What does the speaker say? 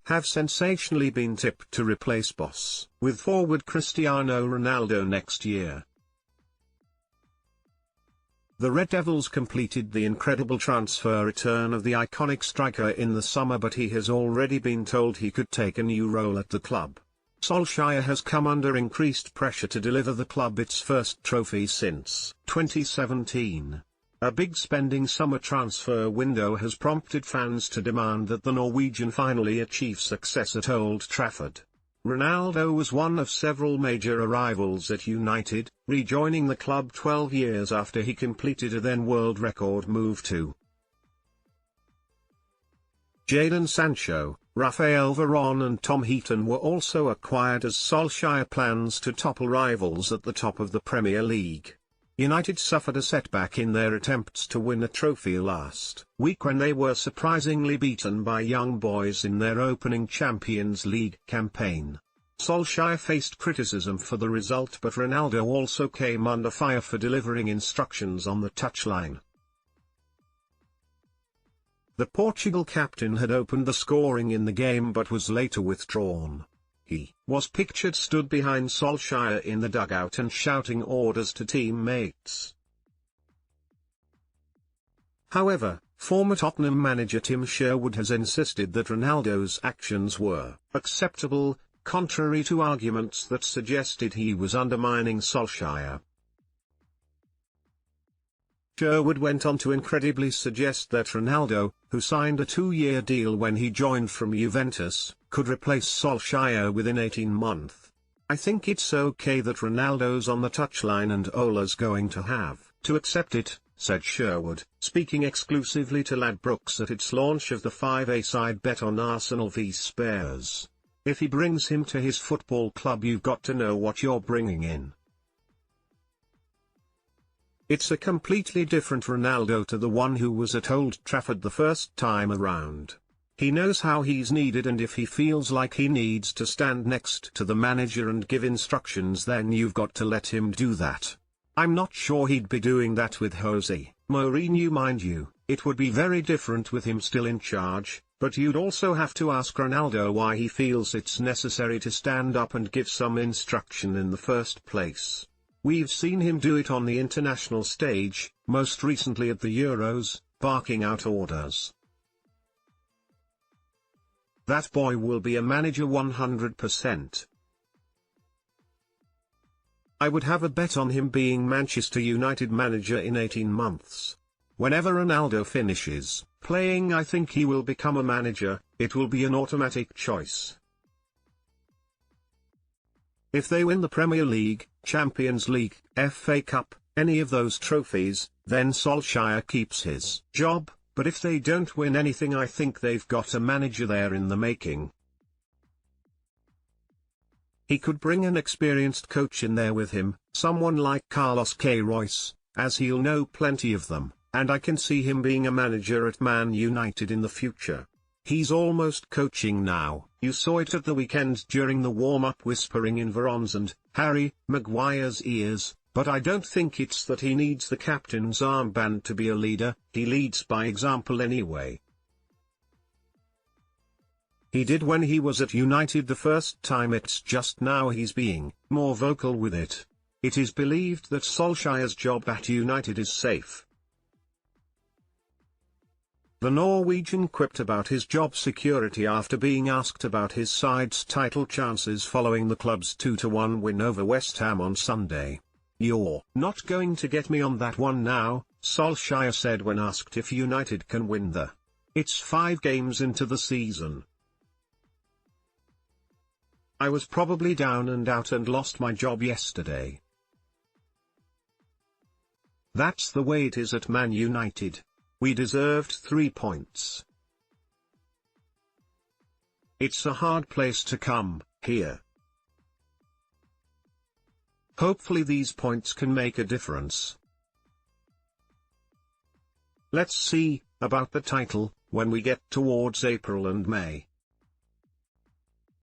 have sensationally been tipped to replace boss with forward Cristiano Ronaldo next year. The Red Devils completed the incredible transfer return of the iconic striker in the summer, but he has already been told he could take a new role at the club. Solskjaer has come under increased pressure to deliver the club its first trophy since 2017. A big spending summer transfer window has prompted fans to demand that the Norwegian finally achieve success at Old Trafford. Ronaldo was one of several major arrivals at United, rejoining the club 12 years after he completed a then-world record move to Jadon Sancho. Raphael Varane and Tom Heaton were also acquired as Solskjaer plans to topple rivals at the top of the Premier League. United suffered a setback in their attempts to win a trophy last week when they were surprisingly beaten by Young Boys in their opening Champions League campaign. Solskjaer faced criticism for the result, but Ronaldo also came under fire for delivering instructions on the touchline. The Portugal captain had opened the scoring in the game but was later withdrawn. He was pictured stood behind Solskjaer in the dugout and shouting orders to teammates. However, former Tottenham manager Tim Sherwood has insisted that Ronaldo's actions were acceptable, contrary to arguments that suggested he was undermining Solskjaer. Sherwood went on to incredibly suggest that Ronaldo, who signed a 2-year deal when he joined from Juventus, could replace Solskjaer within 18 months. I think it's okay that Ronaldo's on the touchline and Ole's going to have to accept it, said Sherwood, speaking exclusively to Ladbrokes at its launch of the 5-a-side bet on Arsenal v Spurs. If he brings him to his football club, you've got to know what you're bringing in. It's a completely different Ronaldo to the one who was at Old Trafford the first time around. He knows how he's needed, and if he feels like he needs to stand next to the manager and give instructions, then you've got to let him do that. I'm not sure he'd be doing that with Jose Mourinho, mind you. It would be very different with him still in charge, but you'd also have to ask Ronaldo why he feels it's necessary to stand up and give some instruction in the first place. We've seen him do it on the international stage, most recently at the Euros, barking out orders. That boy will be a manager 100%. I would have a bet on him being Manchester United manager in 18 months. Whenever Ronaldo finishes playing, I think he will become a manager. It will be an automatic choice. If they win the Premier League, Champions League, FA Cup, any of those trophies, then Solskjaer keeps his job, but if they don't win anything, I think they've got a manager there in the making. He could bring an experienced coach in there with him, someone like Carlos Queiroz, as he'll know plenty of them, and I can see him being a manager at Man United in the future. He's almost coaching now. You saw it at the weekend during the warm-up, whispering in Varane's and Harry Maguire's ears, but I don't think it's that he needs the captain's armband to be a leader. He leads by example anyway. He did when he was at United the first time, it's just now he's being more vocal with it. It is believed that Solskjaer's job at United is safe. The Norwegian quipped about his job security after being asked about his side's title chances following the club's 2-1 win over West Ham on Sunday. "You're not going to get me on that one now," Solskjaer said when asked if United can win the. "It's 5 games into the season. I was probably down and out and lost my job yesterday. That's the way it is at Man United. We deserved 3 points. It's a hard place to come, here. Hopefully these points can make a difference. Let's see about the title when we get towards April and May.